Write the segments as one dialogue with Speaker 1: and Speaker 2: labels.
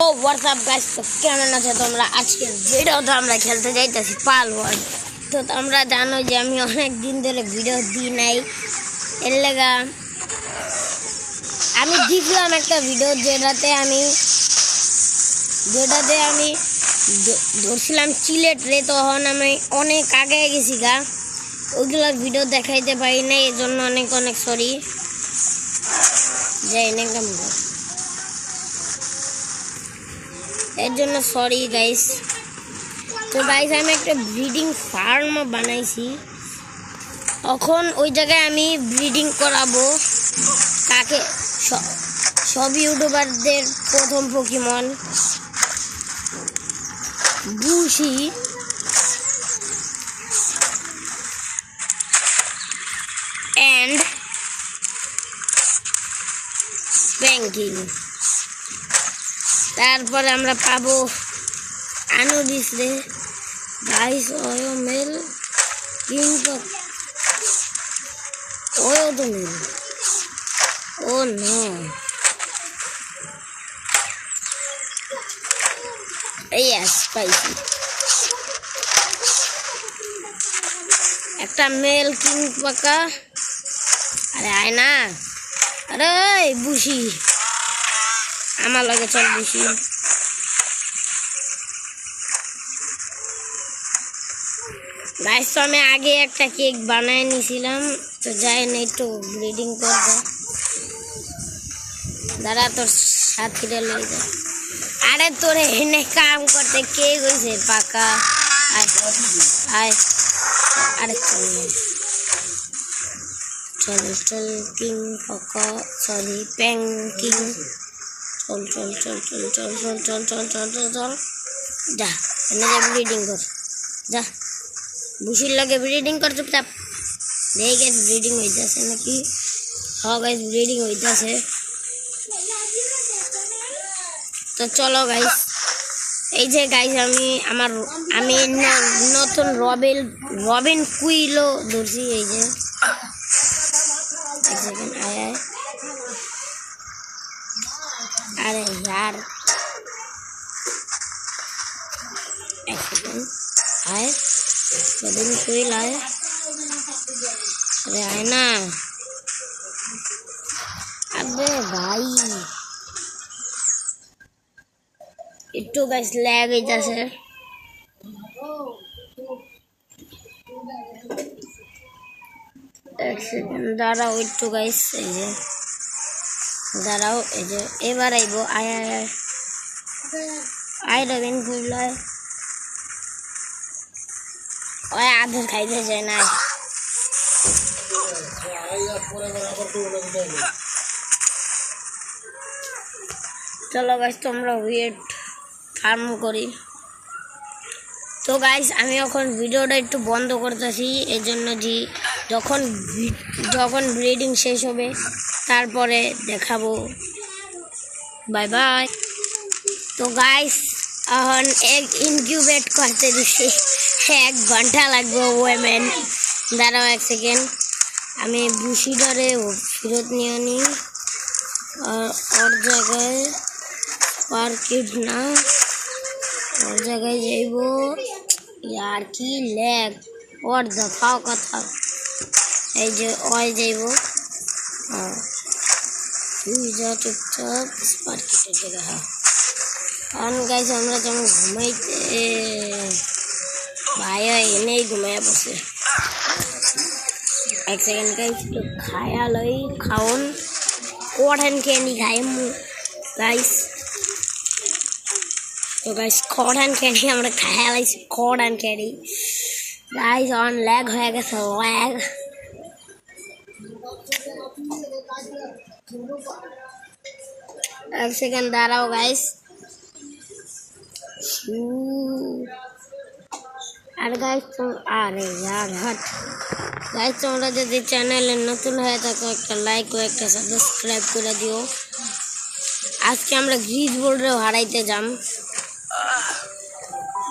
Speaker 1: ও WhatsApp guys, তো কেমন আছে তোমরা? আজকের ভিডিওতে আমরা খেলতে যাইতেছি পাল ওয়ার্ল্ড। তো তোমরা জানো যে আমি অনেক দিন ধরে ভিডিও দিই নাই, এর লেগা আমি দেখলাম একটা ভিডিও যেটাতে আমি ধরছিলাম চিলেট রে। তখন আমি অনেক আগে গেছি গা, ওইগুলো ভিডিও দেখাইতে পারি না, এর জন্য অনেক অনেক সরি। যাই না এর জন্য সরি গাইস। তো গাইস আমি একটা ব্রিডিং ফার্ম বানাইছি, এখন ওই জায়গায় আমি ব্রিডিং করাবো। কাকে? সব ইউটিউবারদের প্রথম পোকেমন বুশি অ্যান্ড ব্যাংকিং। তারপরে আমরা পাবো আনুবিস রে গাইস, ওয়ো মেল কিন্তু ওয়ো তো মেল। ও নো, ইয়েস পাইছি একটা মেল কিং পাকা। আরে আয় না, আরে বুশি আমার লাগে, চল বুশি। গাইস তো আমি আগে একটা কেক বানায় নিছিলাম, তো যাই না একটু ব্রিডিং করবো। দাঁড়া তোর সাথীরা লই যায়। আরে তোরে এনে কাম করতে কে গেছে পাকা? আয় আরে চল চল কিং পাকা, সরি প্যাং কিং। চল চল চল চল চল চল চল চল চল চল চল যা, এনে যা ব্রিডিং কর, যা বুশির লাগে ব্রিডিং কর চুপচাপ। দেখ গাইস ব্রিডিং হইতাছে নাকি? হ্যাঁ গাইস ব্রিডিং হইতাছে। তো চলো গাইস, এই যে গাইস আমি নতুন রবিন কুইলো ধরছি। এই যে এক সেকেন্ড, আয় আরে यार এক সেকেন্ড, আয় রবিন কুইল আয়, আরে আয় না। আবে ভাই একটু গাইস ল্যাগ হইতাছে। এক সেকেন্ড দাঁড়াও একটু গাইস, এই যে দাঁড়াও, এই যে এবার আইবো। আয় আয় আয় আয় রবিন কুইল আয়। ওই আদর খাইতে যায় না। চলো গাইস তোমরা ওয়েট ফার্ম করি। তো গাইস আমি এখন ভিডিওটা একটু বন্ধ করতেছি, এই জন্য যে যখন ব্রিডিং শেষ হবে তারপরে দেখাবো। Bye bye. তো গাইস এখন এক ইনকিউবেট করতে দিচ্ছি, 1 ঘন্টা লাগবে ওয়েমেন। দাঁড়াও এক সেকেন্ড, আমি বুশিডারে ফেরত নিয়ে নিই। ওর জায়গায় পার্কিট না, ওর জায়গায় যাইব। আর কি ল্যাগ, ওর দফাও কথা। এই যে ওই যাইব, তুই যা চুপচাপ পার্কিটের জায়গায়। হ্যাঁ কারণ গাইস আমরা যেমন ঘুমাইতে ভাই এনেই ঘুমাইয়া বসে। এক সেকেন্ড গাইস একটু খায়া লই, খাওন কটন ক্যান্ডি খাই গাইস। তো গাইস কটন ক্যান্ডি আমরা খায়া লাইছি, cotton candy guys. On lag হয়ে গেছে, ল্যাগ। এক সেকেন্ড দাঁড়াও গাইস। আর গাইস আরে यार হট গাইস, তোমরা যদি চ্যানেলে নতুন হয়ে থাকো একটা লাইক ও একটা সাবস্ক্রাইব করে দিও। আজকে আমরা গ্রিজ বোর্ডেও হারাইতে যাম,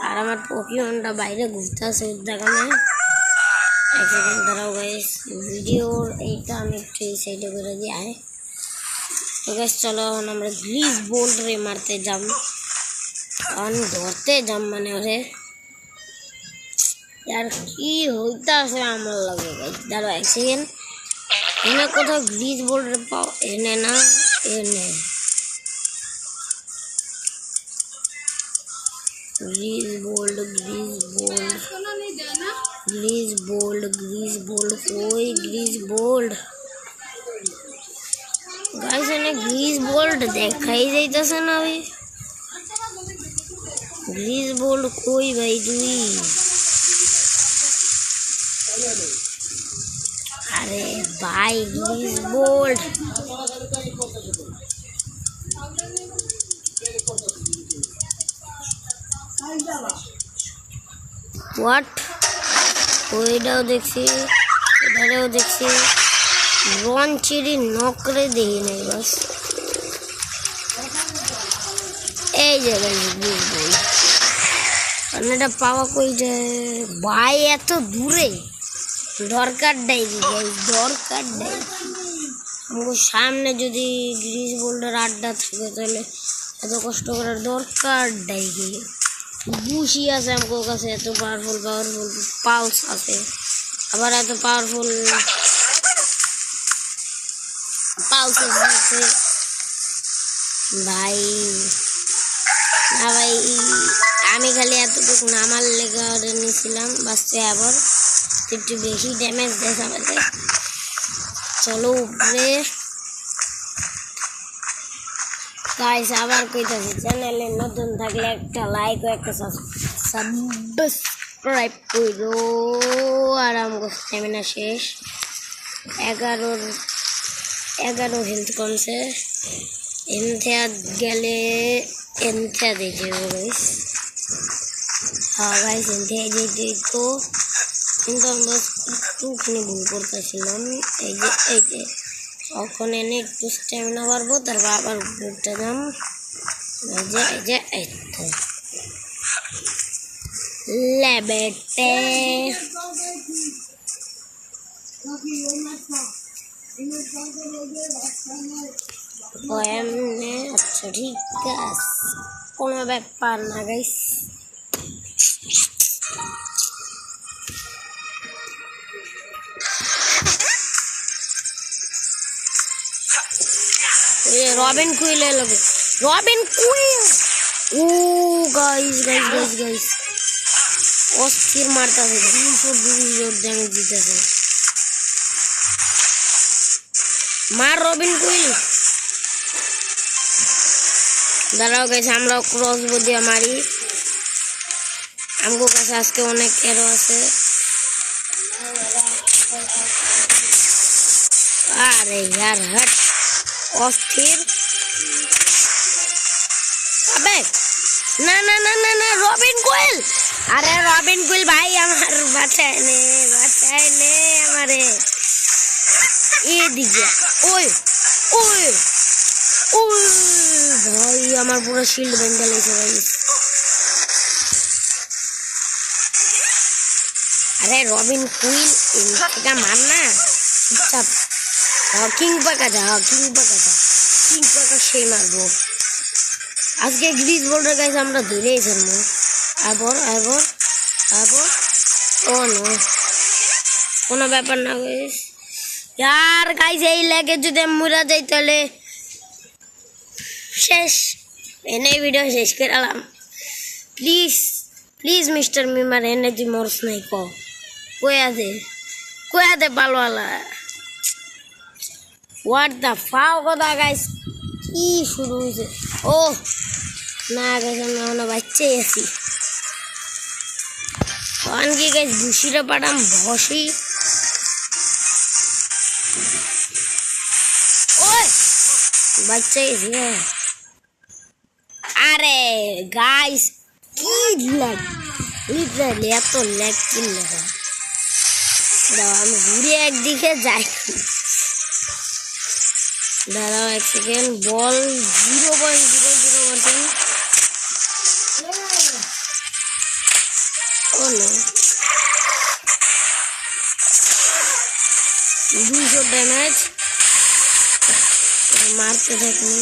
Speaker 1: আর আমার পোকেমনটা বাইরে ঘুরতেছে দেখানে। এক সেকেন্ড দাঁড়াও গাইস, ভিডিওর এইটা আমি একটু এই সাইডে করে দিই। আয় তো গাইস চলো এখন আমরা গ্রিজ বোর্ড রে মারতে যাম। আমি ধরতে যাম মানে ওরে यार की होता है আমার লাগে গাইস দাঁড়া এক সেকেন্ড এনে কোথাও গ্লিচ বোল্ড পাও এনে না এনে ग्रीस बोल्ड कोई ग्रीस बोल्ड गाइस ने ग्रीस बोल्ड देखा ही जाइताছে না अभी ग्रीस बोल्ड कोई भाई दुई अरे भाई ग्रीस बोल्ड व्हाट ওইটাও দেখছি এটাও দেখছি রন চিড়ি নকরে দেখি নাই বাস এই জায়গায় এটা পাওয়া কই যায় ভাই এত দূরে দরকার নাই দরকার নাই আমার সামনে যদি গ্রিস বোল্ডার আড্ডা থাকে তাহলে এত কষ্ট করার দরকার নাই বুশি আছে আমার কাছে এত পাওয়ারফুল পালস আছে আবার এত পাওয়ারফুল পালস আছে ভাই না ভাই আমি খালি এতটুকু নামার লেগে নিয়েছিলাম বাঁচতে আবার একটু বেশি ড্যামেজ দেয় আমাকে চলো উপরে গাইস আবার কইতাছি চ্যানেলে নতুন থাকলে একটা লাইক ও একটা সাবস্ক্রাইব করো আর আমার স্ট্যামিনা শেষ 11 হেলথ কমছে এনথে গেলে এনথে দিতে গাইস হ্যাঁ গাইস এনথে যেতে তো কিন্তু আমরা একটুখানি ভুল করতেছিলাম এই যে তখন এনে একটু স্ট্যামিনা বাড়বো তারপর আবার ঘুরতে যাম এই যে লেবেটে এমনি আচ্ছা ঠিক আছে কোনো ব্যাপার না গাইস रॉबिन क्विल है लोगे रॉबिन क्विल ओ गाइस अस्थिर मारता है 220 डैमेज जीता है मार रॉबिन क्विल दाঁড়াও गाइस আমরা ক্রসবো দিয়ে মারি আমগো কাছে আজকে অনেক এরো আছে আরে यार हट अस्थिर अबे ना ना ना ना ना रॉबिन क्विल अरे रॉबिन क्विल भाई हमार बचाए ने हमारे ये दिखे ओए ओए ओए भाई हमार पूरा शील्ड बन गया भाई अरे रॉबिन क्विल इनका मारना चुपचाप किंग पाका সেই মারবো আজকে গ্রিস বোল্ডার গাইস আমরা ধরেই ফেলবো আবার ও নো কোনো ব্যাপার না গাইস यार गाइस এই লাগে যদি মরা যাই তাহলে শেষ এনে ভিডিও শেষ করলাম প্লিজ মিস্টার মিমার এনে দি মরস নাই কোয়া দে পালওয়ালা What the fuck কথা গাইস কি শুরু হইছে ও না গাইস আমরা বাচ্চাই আছি কোন কি গাইস বুশিরা পাড়াম বসি ওই বাচ্চাই আছি আরে গাইস কি ল্যাগ লিটারালি এত ল্যাগ কি লাগা দাও আমি ঘুরে একদিকে যাই দাঁড়াও এক সেকেন্ড বল 0.00% ও নো 200 ড্যামেজ মারতে থাকি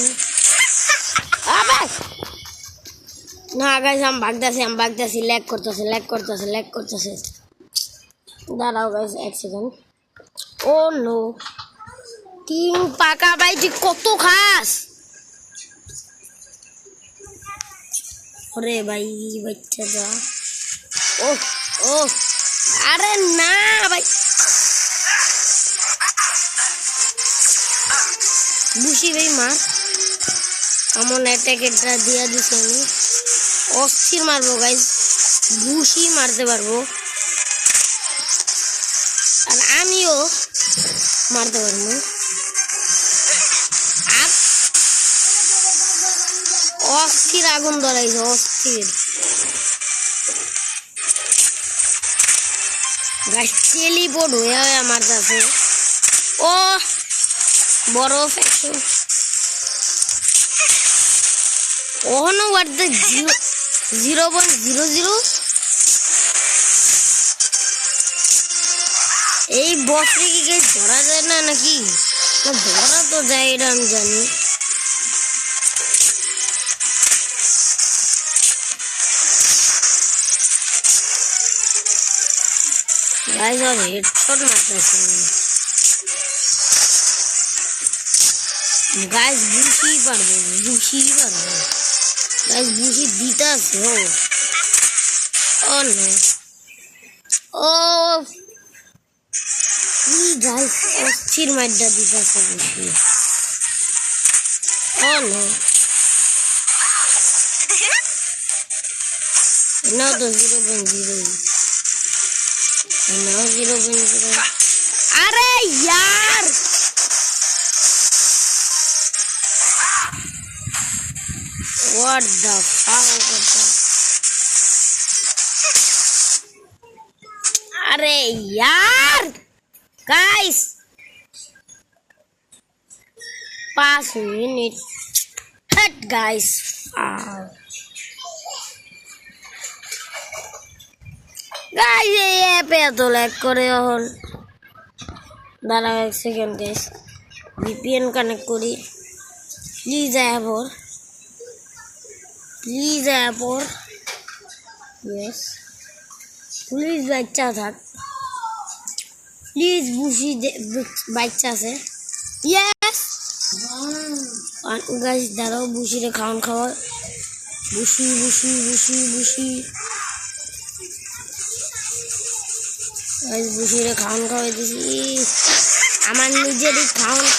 Speaker 1: আবার না গাইস আমি ভাগতেছি ল্যাগ করতেছে দাঁড়াও গাইস এক সেকেন্ড ও নো তিন পাকা ভাই তুই কত খাস ওরে ভাই বাচ্চা যা ও ও আরে না ভাই বুঝি ভাই মার এমন অ্যাটাকেরটা দিয়া দিছি আমি অস্থির মারবো গাইস বুঝি মারতে পারবো আর আমিও মারতে পারবো অস্থির আগুন ধরাইছে অস্থির গাছ টেলিপোর্ট হয়ে মারতেছে ও বরফ 0.00 এই বসে কি গাছ ধরা যায় না নাকি না ধরা তো যায় এটা আমি জানি गाइस और हेडशॉट मारতেছে गाइस বুঝি পারবো गाइस বুঝি দিতাছে ও নো ও ই गाइस অস্থির মারটা দিতাছে বুঝি ও নো না তো 0.0 No, 0.0 अरे यार What the fuck अरे यार guys 5 minutes cut guys guys ये पे तो लैग करे এখন দাঁড়াও এক সেকেন্ড गाइस ভিপিএন কানেক্ট করি প্লিজ অ্যাপর यस প্লিজ বাচ্চা থাক প্লিজ বুঝি বাচ্চা আছে यस गाइस দাঁড়াও বুঝিরে খাওয়া বুঝি गाइस बुझिरे खावन खाওয়াই দিছি আমার নিজেরই খাওয়ানো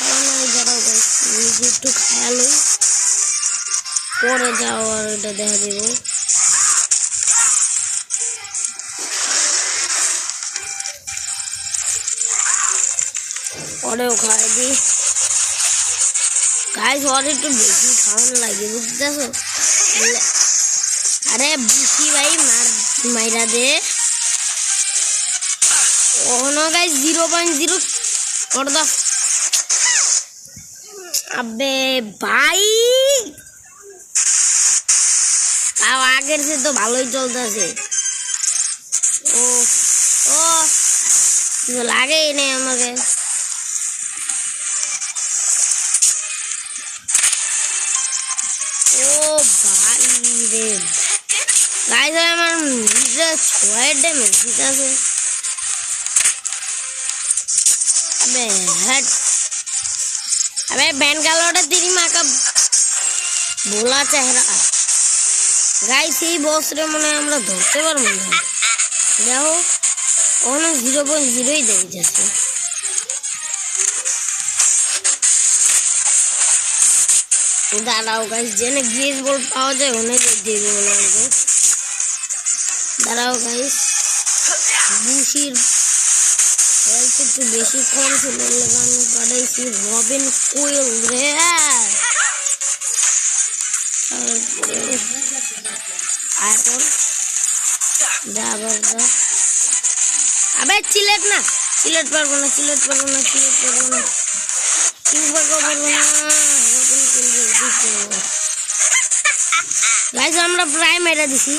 Speaker 1: যারাও गाइस নিজে একটু খায়ালো পরে যাও আর এটা দেখা দেব পরেও খাওয়াই দি गाइस और একটু বেশি খাওয়ানো লাগে বুঝতেছো আরে বুঝি ভাই মাইরা দে Oh no guys 0.0 कर दो अबे भाई अब आगे से तो भालोई चलतेছে ओ ओ तो लागे ही नहीं আমাকে ओ भाई रे गाइस আমার নিজে 6 ড্যামেজ দিতেছে अबे बेंगालोर तेरी माँ का भोला चेहरा गाइस এই বস রে মনে আমরা ধরতে পারবো না দেখো ওখানে 0.0 ই দেই যাচ্ছে দাঁড়াও গাইস জেনে গ্রিজ বল পাওয়া যায় ওখানে দিয়ে দেব বলে দাঁড়াও গাইস বুশির একটু বেশি কম ছিল লাগানো পাঠাইছি রবিন কোয়েল রে আইফোন যাবার যা আবে চিলেট পারবো না কি পারবো না গাইস আমরা প্রায় মেরে দিছি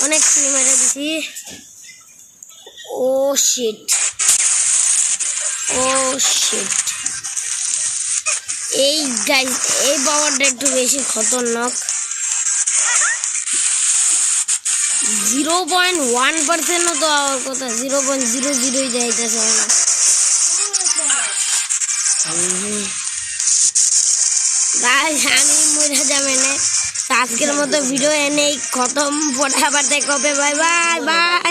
Speaker 1: অনেক মেরে দিছি ও শিট এই গাইস এই পাওয়ারটা একটু বেশি খতরনাক 0.1% তো আমার কথা 0.00 যাইতেছে না। গাইস আমি মরে যাবে না। আজকের মতো ভিডিও এনেই খতম, ফটাফট কবে, বাই বাই বাই।